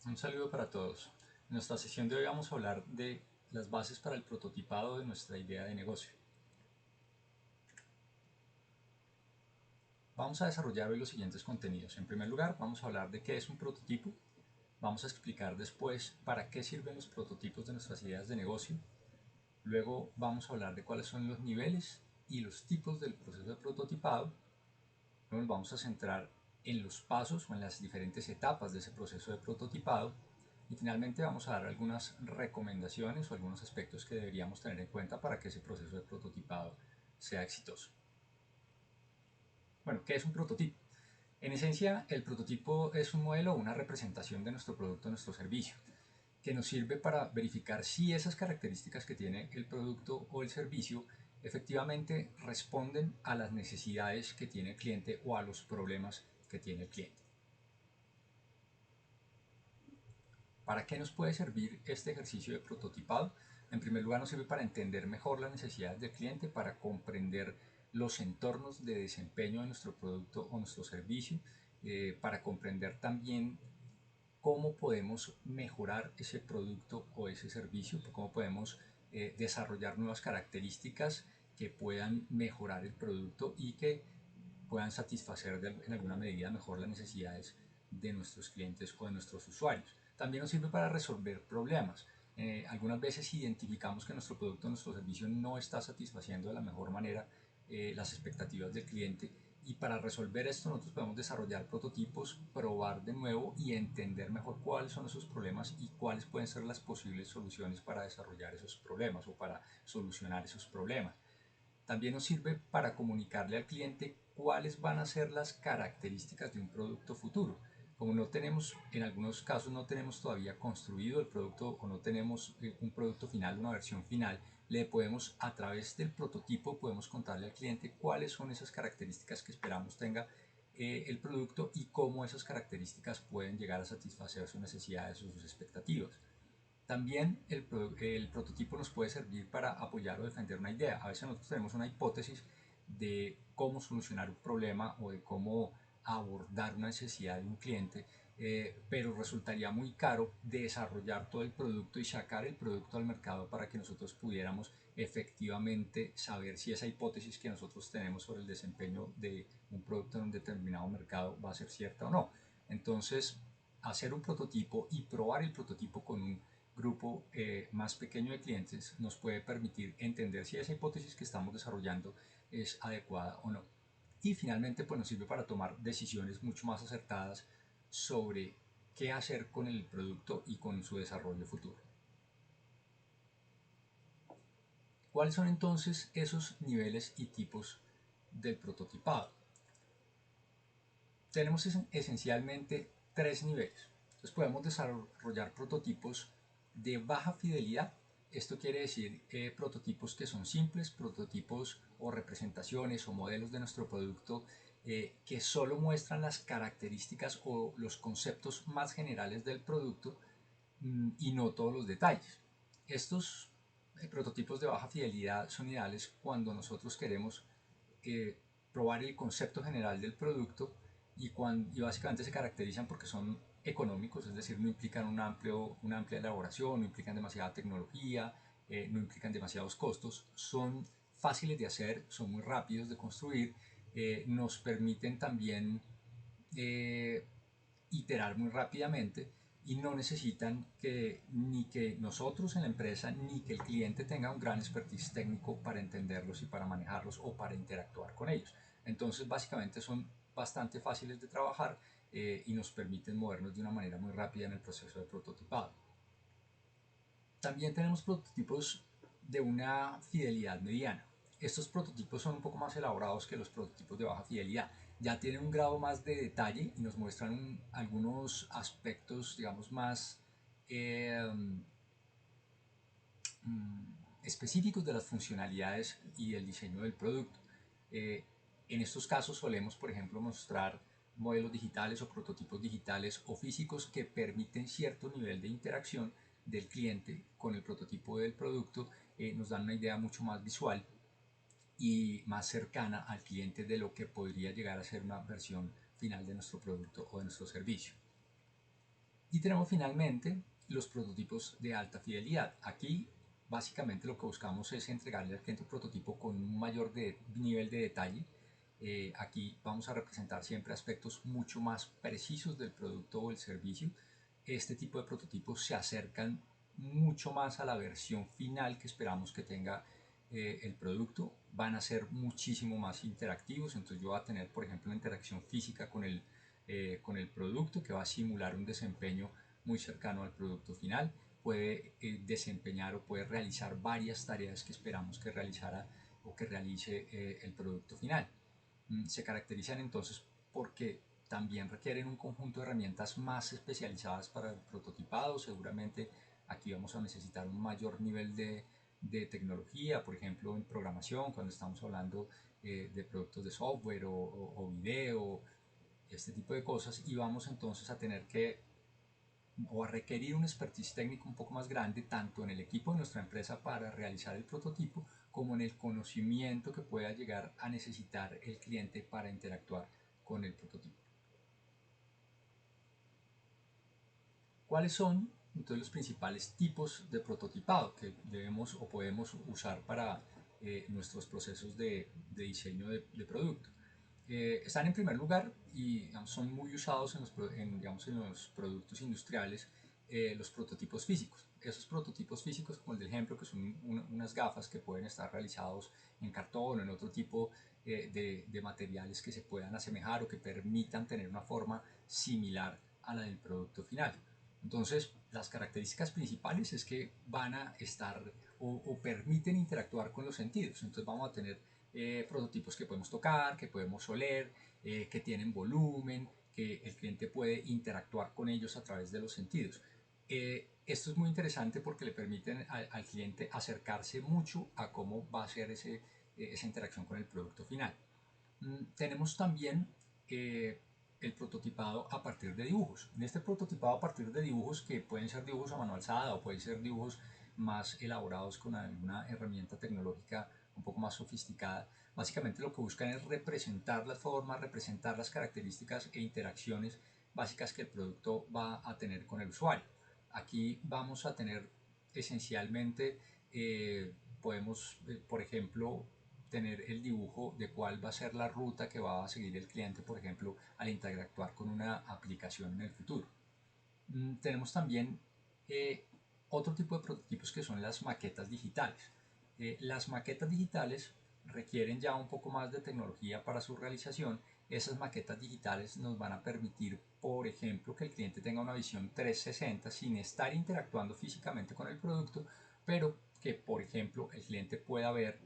Un saludo para todos. En nuestra sesión de hoy vamos a hablar de las bases para el prototipado de nuestra idea de negocio. Vamos a desarrollar hoy los siguientes contenidos. En primer lugar, vamos a hablar de qué es un prototipo. Vamos a explicar después para qué sirven los prototipos de nuestras ideas de negocio. Luego vamos a hablar de cuáles son los niveles y los tipos del proceso de prototipado. Luego nos vamos a centrar en los pasos o en las diferentes etapas de ese proceso de prototipado. Y finalmente vamos a dar algunas recomendaciones o algunos aspectos que deberíamos tener en cuenta para que ese proceso de prototipado sea exitoso. Bueno, ¿qué es un prototipo? En esencia, el prototipo es un modelo o una representación de nuestro producto o nuestro servicio, que nos sirve para verificar si esas características que tiene el producto o el servicio efectivamente responden a las necesidades que tiene el cliente o a los problemas que tiene el cliente. ¿Para qué nos puede servir este ejercicio de prototipado? En primer lugar, nos sirve para entender mejor las necesidades del cliente, para comprender los entornos de desempeño de nuestro producto o nuestro servicio, para comprender también cómo podemos mejorar ese producto o ese servicio, cómo podemos desarrollar nuevas características que puedan mejorar el producto y que puedan satisfacer en alguna medida mejor las necesidades de nuestros clientes o de nuestros usuarios. También nos sirve para resolver problemas. Algunas veces identificamos que nuestro producto o nuestro servicio no está satisfaciendo de la mejor manera las expectativas del cliente, y para resolver esto nosotros podemos desarrollar prototipos, probar de nuevo y entender mejor cuáles son esos problemas y cuáles pueden ser las posibles soluciones para desarrollar esos problemas o para solucionar esos problemas. También nos sirve para comunicarle al cliente cuáles van a ser las características de un producto futuro. Como no tenemos, en algunos casos no tenemos todavía construido el producto o no tenemos un producto final, una versión final, le podemos, a través del prototipo, podemos contarle al cliente cuáles son esas características que esperamos tenga el producto y cómo esas características pueden llegar a satisfacer sus necesidades o sus expectativas. También el prototipo nos puede servir para apoyar o defender una idea. A veces nosotros tenemos una hipótesis de cómo solucionar un problema o de cómo abordar una necesidad de un cliente, pero resultaría muy caro desarrollar todo el producto y sacar el producto al mercado para que nosotros pudiéramos efectivamente saber si esa hipótesis que nosotros tenemos sobre el desempeño de un producto en un determinado mercado va a ser cierta o no. Entonces, hacer un prototipo y probar el prototipo con un grupo más pequeño de clientes nos puede permitir entender si esa hipótesis que estamos desarrollando es adecuada o no. Y finalmente pues nos sirve para tomar decisiones mucho más acertadas sobre qué hacer con el producto y con su desarrollo futuro. ¿Cuáles son entonces esos niveles y tipos del prototipado? Tenemos esencialmente tres niveles. Entonces podemos desarrollar prototipos de baja fidelidad. Esto quiere decir prototipos que son simples, prototipos o representaciones o modelos de nuestro producto que solo muestran las características o los conceptos más generales del producto y no todos los detalles. Estos prototipos de baja fidelidad son ideales cuando nosotros queremos eh, probar el concepto general del producto y básicamente se caracterizan porque son económicos, es decir, no implican una amplia elaboración, no implican demasiada tecnología, no implican demasiados costos, son fáciles de hacer, son muy rápidos de construir, nos permiten también eh, iterar muy rápidamente y no necesitan ni que nosotros en la empresa ni que el cliente tenga un gran expertise técnico para entenderlos y para manejarlos o para interactuar con ellos. Entonces básicamente son bastante fáciles de trabajar y nos permiten movernos de una manera muy rápida en el proceso de prototipado. También tenemos prototipos de una fidelidad mediana. Estos prototipos son un poco más elaborados que los prototipos de baja fidelidad. Ya tienen un grado más de detalle y nos muestran algunos aspectos, digamos, más eh, específicos de las funcionalidades y el diseño del producto. Eh, en estos casos solemos, por ejemplo, mostrar modelos digitales o prototipos digitales o físicos que permiten cierto nivel de interacción del cliente con el prototipo del producto, nos dan una idea mucho más visual y más cercana al cliente de lo que podría llegar a ser una versión final de nuestro producto o de nuestro servicio. Y tenemos finalmente los prototipos de alta fidelidad. Aquí básicamente lo que buscamos es entregarle al cliente un prototipo con un mayor nivel de detalle. Aquí vamos a representar siempre aspectos mucho más precisos del producto o el servicio. Este tipo de prototipos se acercan mucho más a la versión final que esperamos que tenga el producto. Van a ser muchísimo más interactivos, entonces yo voy a tener, por ejemplo, una interacción física con el producto que va a simular un desempeño muy cercano al producto final. Puede desempeñar o puede realizar varias tareas que esperamos que realizara o que realice el producto final. Se caracterizan entonces porque también requieren un conjunto de herramientas más especializadas para el prototipado. Seguramente aquí vamos a necesitar un mayor nivel de tecnología, por ejemplo en programación, cuando estamos hablando de productos de software o video, este tipo de cosas, y vamos entonces a tener que o a requerir un expertise técnico un poco más grande, tanto en el equipo de nuestra empresa para realizar el prototipo, como en el conocimiento que pueda llegar a necesitar el cliente para interactuar con el prototipo. ¿Cuáles son entonces los principales tipos de prototipado que debemos o podemos usar para nuestros procesos de diseño de producto? Están en primer lugar y digamos, son muy usados digamos, en los productos industriales, los prototipos físicos. Esos prototipos físicos, como el del ejemplo, que son unas gafas que pueden estar realizados en cartón o en otro tipo de materiales que se puedan asemejar o que permitan tener una forma similar a la del producto final. Entonces, las características principales es que van a estar o permiten interactuar con los sentidos. Entonces vamos a tener prototipos que podemos tocar, que podemos oler, que tienen volumen, que el cliente puede interactuar con ellos a través de los sentidos. Esto es muy interesante porque le permiten al cliente acercarse mucho a cómo va a ser esa interacción con el producto final. Tenemos también el prototipado a partir de dibujos. En este prototipado a partir de dibujos, que pueden ser dibujos a mano alzada o pueden ser dibujos más elaborados con alguna herramienta tecnológica un poco más sofisticada, básicamente lo que buscan es representar las formas, representar las características e interacciones básicas que el producto va a tener con el usuario. Aquí vamos a tener esencialmente, podemos, por ejemplo, tener el dibujo de cuál va a ser la ruta que va a seguir el cliente, por ejemplo, al interactuar con una aplicación en el futuro. Tenemos también otro tipo de prototipos que son las maquetas digitales. Las maquetas digitales requieren ya un poco más de tecnología para su realización. Esas maquetas digitales nos van a permitir, por ejemplo, que el cliente tenga una visión 360 sin estar interactuando físicamente con el producto, pero que, por ejemplo, el cliente pueda ver,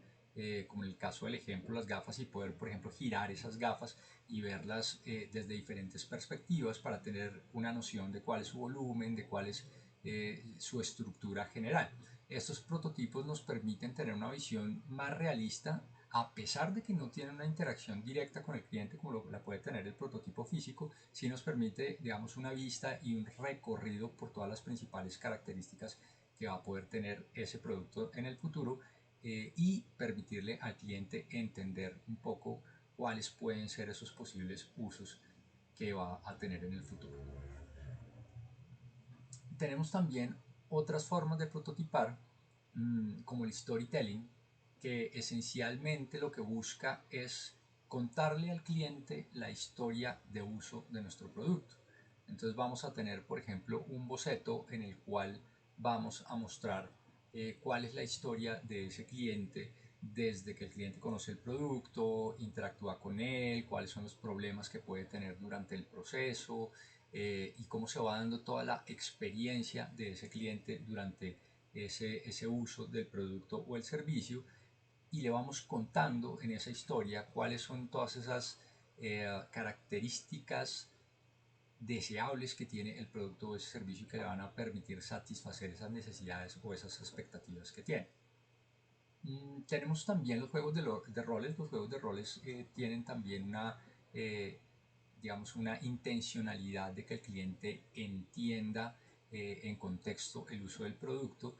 como en el caso del ejemplo, las gafas y poder, por ejemplo, girar esas gafas y verlas desde diferentes perspectivas para tener una noción de cuál es su volumen, de cuál es su estructura general. Estos prototipos nos permiten tener una visión más realista, a pesar de que no tienen una interacción directa con el cliente como la puede tener el prototipo físico. Sí nos permite, digamos, una vista y un recorrido por todas las principales características que va a poder tener ese producto en el futuro, y permitirle al cliente entender un poco cuáles pueden ser esos posibles usos que va a tener en el futuro. Tenemos también otras formas de prototipar, como el storytelling, que esencialmente lo que busca es contarle al cliente la historia de uso de nuestro producto. Entonces vamos a tener, por ejemplo, un boceto en el cual vamos a mostrar cuál es la historia de ese cliente desde que el cliente conoce el producto, interactúa con él, cuáles son los problemas que puede tener durante el proceso, y cómo se va dando toda la experiencia de ese cliente durante ese uso del producto o el servicio, y le vamos contando en esa historia cuáles son todas esas características deseables que tiene el producto o ese servicio que le van a permitir satisfacer esas necesidades o esas expectativas que tiene. Tenemos también los juegos de roles. Los juegos de roles tienen también eh, digamos, una intencionalidad de que el cliente entienda en contexto el uso del producto.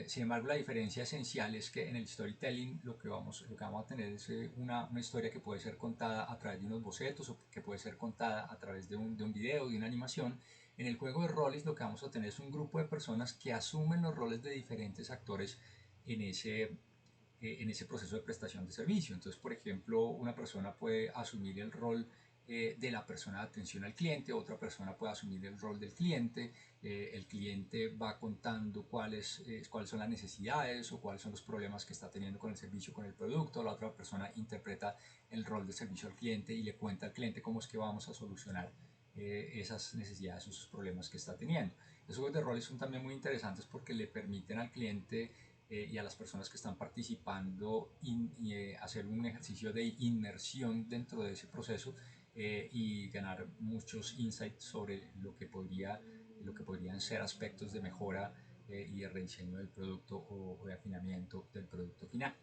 Sin embargo, la diferencia esencial es que en el storytelling lo que vamos a tener es una historia que puede ser contada a través de unos bocetos o que puede ser contada a través de un video, de una animación, En el juego de roles lo que vamos a tener es un grupo de personas que asumen los roles de diferentes actores en ese proceso de prestación de servicio. Entonces, por ejemplo, una persona puede asumir el rol de la persona de atención al cliente, otra persona puede asumir el rol del cliente, el cliente va contando cuáles son las necesidades o cuáles son los problemas que está teniendo con el servicio, con el producto, la otra persona interpreta el rol de servicio al cliente y le cuenta al cliente cómo es que vamos a solucionar esas necesidades o esos problemas que está teniendo. Esos juegos de roles son también muy interesantes porque le permiten al cliente y a las personas que están participando hacer un ejercicio de inmersión dentro de ese proceso y ganar muchos insights sobre lo que podrían ser aspectos de mejora y de rediseño del producto o de afinamiento del producto final.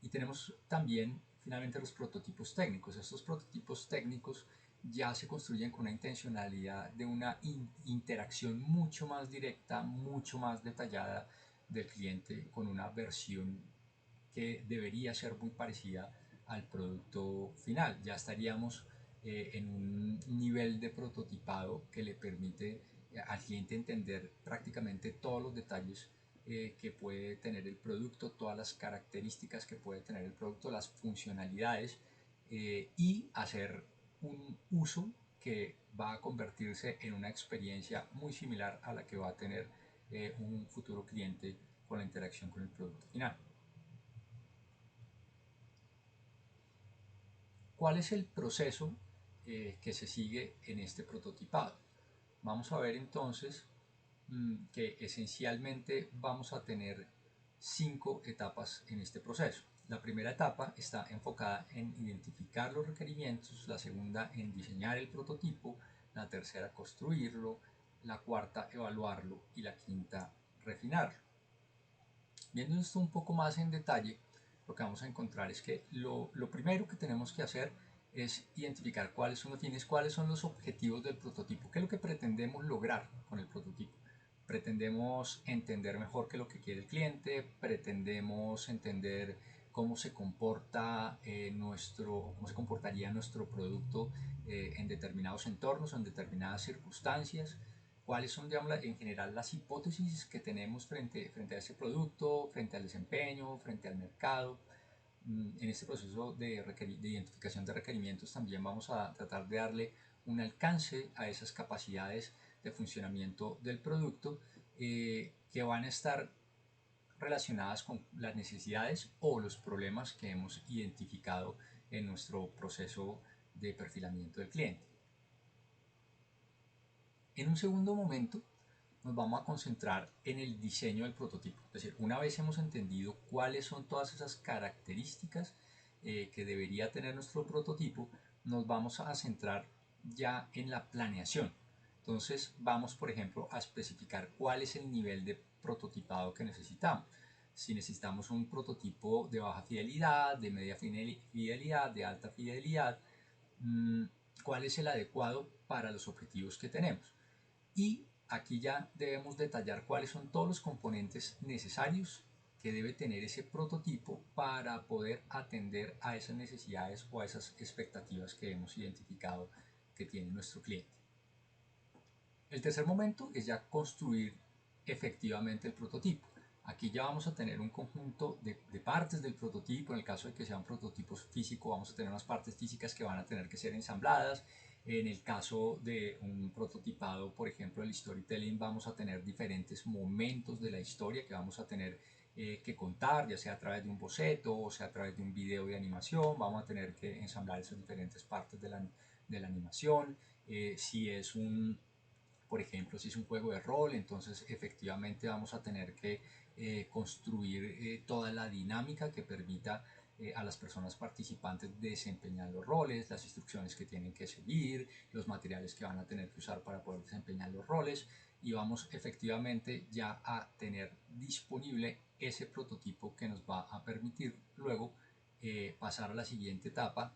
Y tenemos también finalmente los prototipos técnicos. Estos prototipos técnicos ya se construyen con una intencionalidad de una interacción mucho más directa, mucho más detallada del cliente con una versión que debería ser muy parecida al producto final. Ya estaríamos en un nivel de prototipado que le permite al cliente entender prácticamente todos los detalles que puede tener el producto, todas las características que puede tener el producto, las funcionalidades y hacer un uso que va a convertirse en una experiencia muy similar a la que va a tener un futuro cliente con la interacción con el producto final. ¿Cuál es el proceso que se sigue en este prototipado? Vamos a ver entonces que esencialmente vamos a tener 5 etapas en este proceso. La primera etapa está enfocada en identificar los requerimientos, la segunda en diseñar el prototipo, la tercera construirlo, la cuarta evaluarlo y la quinta refinarlo. Viendo esto un poco más en detalle, lo que vamos a encontrar es que lo primero que tenemos que hacer es identificar cuáles son los fines, cuáles son los objetivos del prototipo, qué es lo que pretendemos lograr con el prototipo. Pretendemos entender mejor qué es lo que quiere el cliente, pretendemos entender cómo se comporta cómo se comportaría nuestro producto en determinados entornos o en determinadas circunstancias, cuáles son, digamos, en general las hipótesis que tenemos frente a ese producto, frente al desempeño, frente al mercado. En este proceso de identificación de requerimientos también vamos a tratar de darle un alcance a esas capacidades de funcionamiento del producto que van a estar relacionadas con las necesidades o los problemas que hemos identificado en nuestro proceso de perfilamiento del cliente. En un segundo momento nos vamos a concentrar en el diseño del prototipo. Es decir, una vez hemos entendido cuáles son todas esas características que debería tener nuestro prototipo, nos vamos a centrar ya en la planeación. Entonces vamos, por ejemplo, a especificar cuál es el nivel de prototipado que necesitamos. Si necesitamos un prototipo de baja fidelidad, de media fidelidad, de alta fidelidad, cuál es el adecuado para los objetivos que tenemos. Y aquí ya debemos detallar cuáles son todos los componentes necesarios que debe tener ese prototipo para poder atender a esas necesidades o a esas expectativas que hemos identificado que tiene nuestro cliente. El tercer momento es ya construir efectivamente el prototipo. Aquí ya vamos a tener un conjunto de partes del prototipo. En el caso de que sea un prototipo físico, vamos a tener unas partes físicas que van a tener que ser ensambladas. En el caso de un prototipado, por ejemplo, el storytelling, vamos a tener diferentes momentos de la historia que vamos a tener que contar, ya sea a través de un boceto o sea a través de un video de animación. Vamos a tener que ensamblar esas diferentes partes de la animación. Si es por ejemplo, si es un juego de rol, entonces efectivamente vamos a tener que construir toda la dinámica que permita a las personas participantes desempeñar los roles, las instrucciones que tienen que seguir, los materiales que van a tener que usar para poder desempeñar los roles y vamos efectivamente ya a tener disponible ese prototipo que nos va a permitir luego pasar a la siguiente etapa,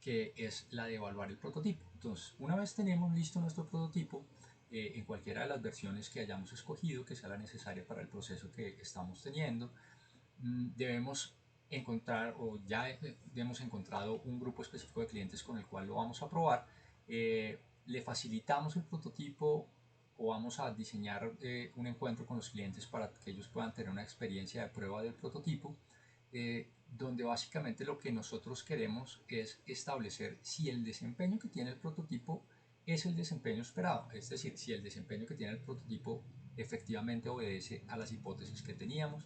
que es la de evaluar el prototipo. Entonces, una vez tenemos listo nuestro prototipo, en cualquiera de las versiones que hayamos escogido, que sea la necesaria para el proceso que estamos teniendo, debemos encontrar o ya hemos encontrado un grupo específico de clientes con el cual lo vamos a probar. Le facilitamos el prototipo o vamos a diseñar un encuentro con los clientes para que ellos puedan tener una experiencia de prueba del prototipo, donde básicamente lo que nosotros queremos es establecer si el desempeño que tiene el prototipo es el desempeño esperado, es decir, si el desempeño que tiene el prototipo efectivamente obedece a las hipótesis que teníamos,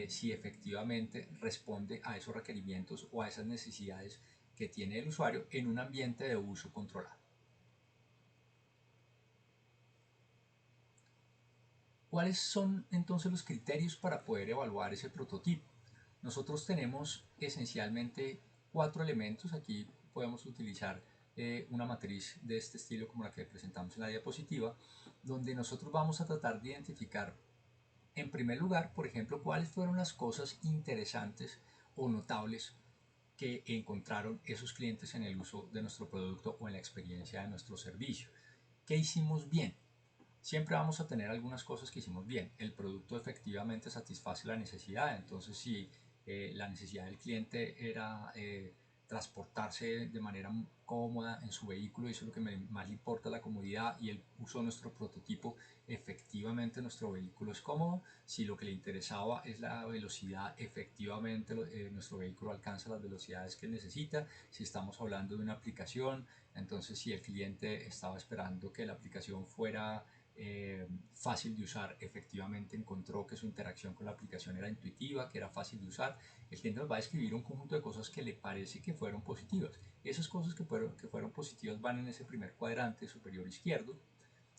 si efectivamente responde a esos requerimientos o a esas necesidades que tiene el usuario en un ambiente de uso controlado. ¿Cuáles son entonces los criterios para poder evaluar ese prototipo? Nosotros tenemos esencialmente 4 elementos. Aquí podemos utilizar una matriz de este estilo como la que presentamos en la diapositiva, donde nosotros vamos a tratar de identificar, en primer lugar, por ejemplo, cuáles fueron las cosas interesantes o notables que encontraron esos clientes en el uso de nuestro producto o en la experiencia de nuestro servicio. ¿Qué hicimos bien? Siempre vamos a tener algunas cosas que hicimos bien. El producto efectivamente satisface la necesidad, entonces si la necesidad del cliente era transportarse de manera cómoda en su vehículo, y eso es lo que más le importa, la comodidad, y él usó nuestro prototipo, efectivamente nuestro vehículo es cómodo. Si lo que le interesaba es la velocidad, efectivamente nuestro vehículo alcanza las velocidades que necesita. Si estamos hablando de una aplicación, entonces si el cliente estaba esperando que la aplicación fuera fácil de usar, efectivamente encontró que su interacción con la aplicación era intuitiva, que era fácil de usar. El cliente nos va a escribir un conjunto de cosas que le parece que fueron positivas. Esas cosas que fueron positivas van en ese primer cuadrante superior izquierdo.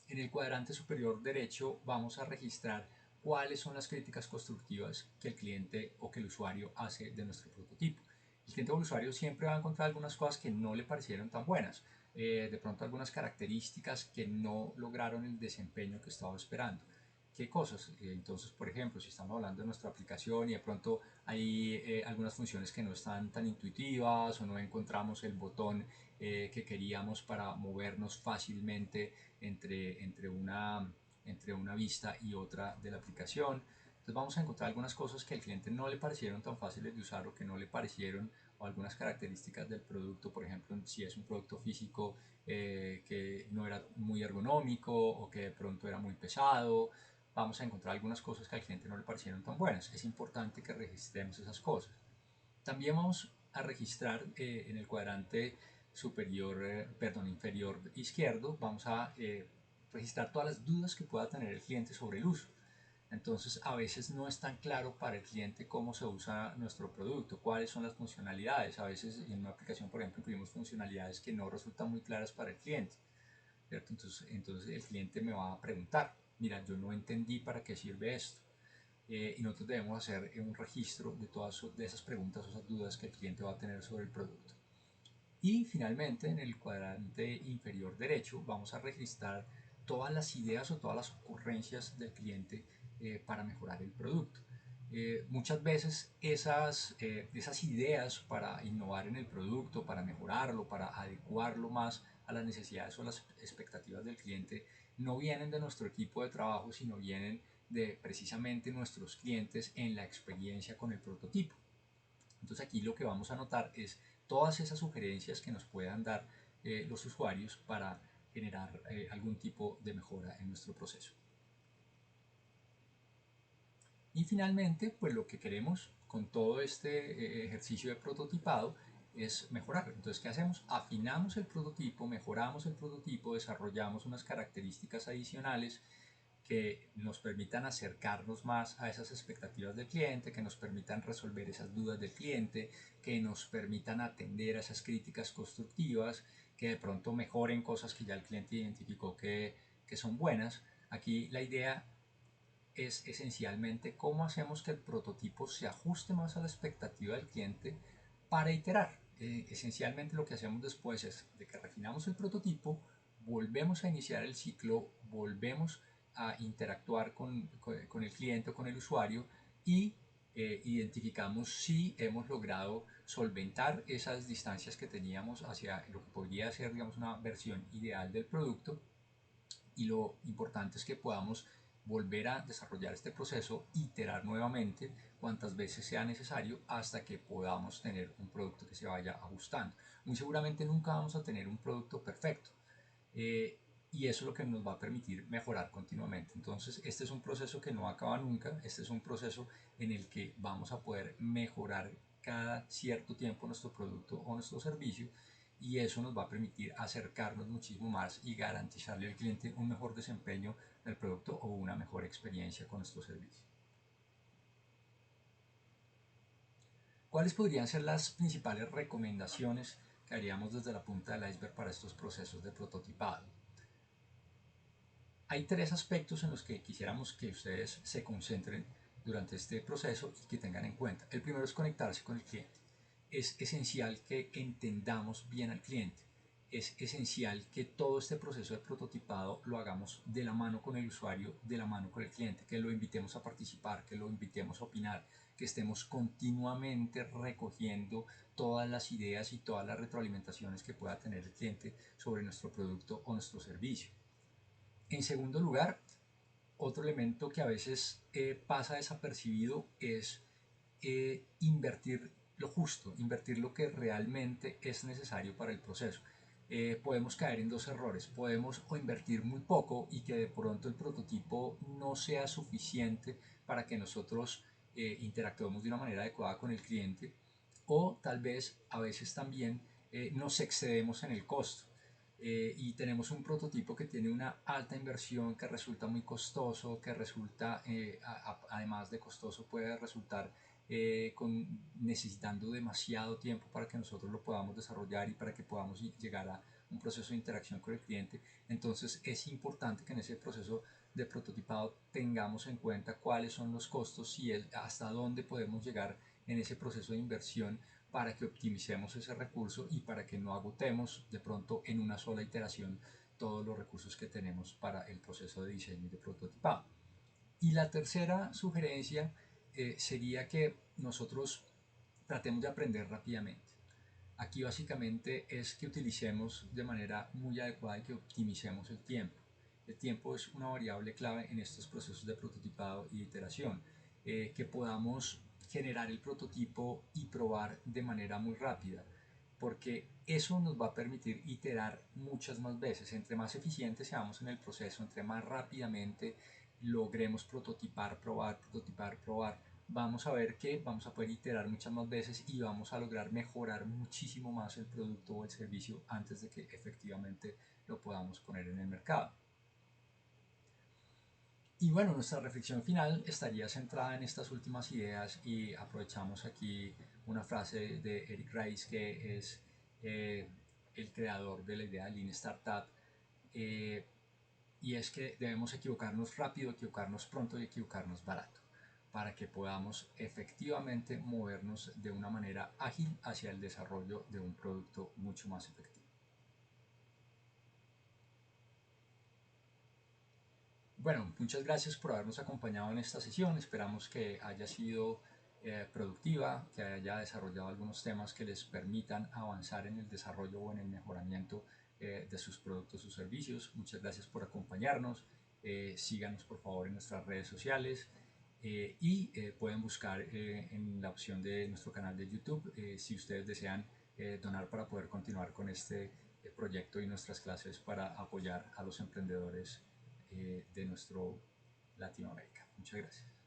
En el cuadrante superior derecho vamos a registrar cuáles son las críticas constructivas que el cliente o que el usuario hace de nuestro prototipo. El cliente o el usuario siempre va a encontrar algunas cosas que no le parecieron tan buenas, de pronto algunas características que no lograron el desempeño que estaba esperando. ¿Qué cosas? Entonces, por ejemplo, si estamos hablando de nuestra aplicación y de pronto hay algunas funciones que no están tan intuitivas, o no encontramos el botón que queríamos para movernos fácilmente entre una vista y otra de la aplicación. Entonces vamos a encontrar algunas cosas que al cliente no le parecieron tan fáciles de usar, o que no le parecieron, o algunas características del producto, por ejemplo, si es un producto físico que no era muy ergonómico, o que de pronto era muy pesado. Vamos a encontrar algunas cosas que al cliente no le parecieron tan buenas. Es importante que registremos esas cosas. También vamos a registrar en el cuadrante inferior izquierdo, vamos a registrar todas las dudas que pueda tener el cliente sobre el uso. Entonces, a veces no es tan claro para el cliente cómo se usa nuestro producto, cuáles son las funcionalidades. A veces en una aplicación, por ejemplo, incluimos funcionalidades que no resultan muy claras para el cliente, ¿cierto? Entonces el cliente me va a preguntar, mira, yo no entendí para qué sirve esto. Y nosotros debemos hacer un registro de todas de esas preguntas o esas dudas que el cliente va a tener sobre el producto. Y finalmente, en el cuadrante inferior derecho vamos a registrar todas las ideas o todas las ocurrencias del cliente para mejorar el producto. Muchas veces esas ideas para innovar en el producto, para mejorarlo, para adecuarlo más a las necesidades o las expectativas del cliente, no vienen de nuestro equipo de trabajo, sino vienen de precisamente nuestros clientes en la experiencia con el prototipo. Entonces aquí lo que vamos a notar es todas esas sugerencias que nos puedan dar los usuarios para generar algún tipo de mejora en nuestro proceso. Y finalmente, pues lo que queremos con todo este ejercicio de prototipado es mejorar. Entonces, ¿qué hacemos? Afinamos el prototipo, mejoramos el prototipo, desarrollamos unas características adicionales que nos permitan acercarnos más a esas expectativas del cliente, que nos permitan resolver esas dudas del cliente, que nos permitan atender a esas críticas constructivas, que de pronto mejoren cosas que ya el cliente identificó que son buenas. Aquí la idea es esencialmente cómo hacemos que el prototipo se ajuste más a la expectativa del cliente para iterar. Esencialmente lo que hacemos después es de que refinamos el prototipo, volvemos a iniciar el ciclo, volvemos a interactuar con el cliente o con el usuario, y identificamos si hemos logrado solventar esas distancias que teníamos hacia lo que podría ser, digamos, una versión ideal del producto. Y lo importante es que podamos volver a desarrollar este proceso, iterar nuevamente cuantas veces sea necesario hasta que podamos tener un producto que se vaya ajustando. Muy seguramente nunca vamos a tener un producto perfecto. y eso es lo que nos va a permitir mejorar continuamente. Entonces, este es un proceso que no acaba nunca, este es un proceso en el que vamos a poder mejorar cada cierto tiempo nuestro producto o nuestro servicio, y eso nos va a permitir acercarnos muchísimo más y garantizarle al cliente un mejor desempeño del producto o una mejor experiencia con nuestro servicio. ¿Cuáles podrían ser las principales recomendaciones que haríamos desde la punta del iceberg para estos procesos de prototipado? Hay tres aspectos en los que quisiéramos que ustedes se concentren durante este proceso y que tengan en cuenta. El primero es conectarse con el cliente. Es esencial que entendamos bien al cliente. Es esencial que todo este proceso de prototipado lo hagamos de la mano con el usuario, de la mano con el cliente, que lo invitemos a participar, que lo invitemos a opinar, que estemos continuamente recogiendo todas las ideas y todas las retroalimentaciones que pueda tener el cliente sobre nuestro producto o nuestro servicio. En segundo lugar, otro elemento que a veces pasa desapercibido es invertir lo justo, invertir lo que realmente es necesario para el proceso. Podemos caer en dos errores. Podemos o invertir muy poco y que de pronto el prototipo no sea suficiente para que nosotros interactuemos de una manera adecuada con el cliente, o tal vez a veces también nos excedemos en el costo. Y tenemos un prototipo que tiene una alta inversión, que resulta muy costoso, que resulta, además de costoso, puede resultar necesitando demasiado tiempo para que nosotros lo podamos desarrollar y para que podamos llegar a un proceso de interacción con el cliente. Entonces es importante que en ese proceso de prototipado tengamos en cuenta cuáles son los costos y hasta dónde podemos llegar en ese proceso de inversión para que optimicemos ese recurso y para que no agotemos de pronto en una sola iteración todos los recursos que tenemos para el proceso de diseño y de prototipado. Y la tercera sugerencia sería que nosotros tratemos de aprender rápidamente. Aquí básicamente es que utilicemos de manera muy adecuada y que optimicemos el tiempo. El tiempo es una variable clave en estos procesos de prototipado y de iteración. Que podamos generar el prototipo y probar de manera muy rápida, porque eso nos va a permitir iterar muchas más veces. Entre más eficientes seamos en el proceso, entre más rápidamente logremos prototipar, probar, vamos a ver que vamos a poder iterar muchas más veces y vamos a lograr mejorar muchísimo más el producto o el servicio antes de que efectivamente lo podamos poner en el mercado. Y bueno, nuestra reflexión final estaría centrada en estas últimas ideas, y aprovechamos aquí una frase de Eric Ries, que es el creador de la idea de Lean Startup, eh, y es que debemos equivocarnos rápido, equivocarnos pronto y equivocarnos barato, para que podamos efectivamente movernos de una manera ágil hacia el desarrollo de un producto mucho más efectivo. Bueno, muchas gracias por habernos acompañado en esta sesión. Esperamos que haya sido productiva, que haya desarrollado algunos temas que les permitan avanzar en el desarrollo o en el mejoramiento de sus productos o servicios. Muchas gracias por acompañarnos. Síganos por favor en nuestras redes sociales, y pueden buscar en la opción de nuestro canal de YouTube si ustedes desean donar para poder continuar con este proyecto y nuestras clases para apoyar a los emprendedores de nuestro Latinoamérica. Muchas gracias.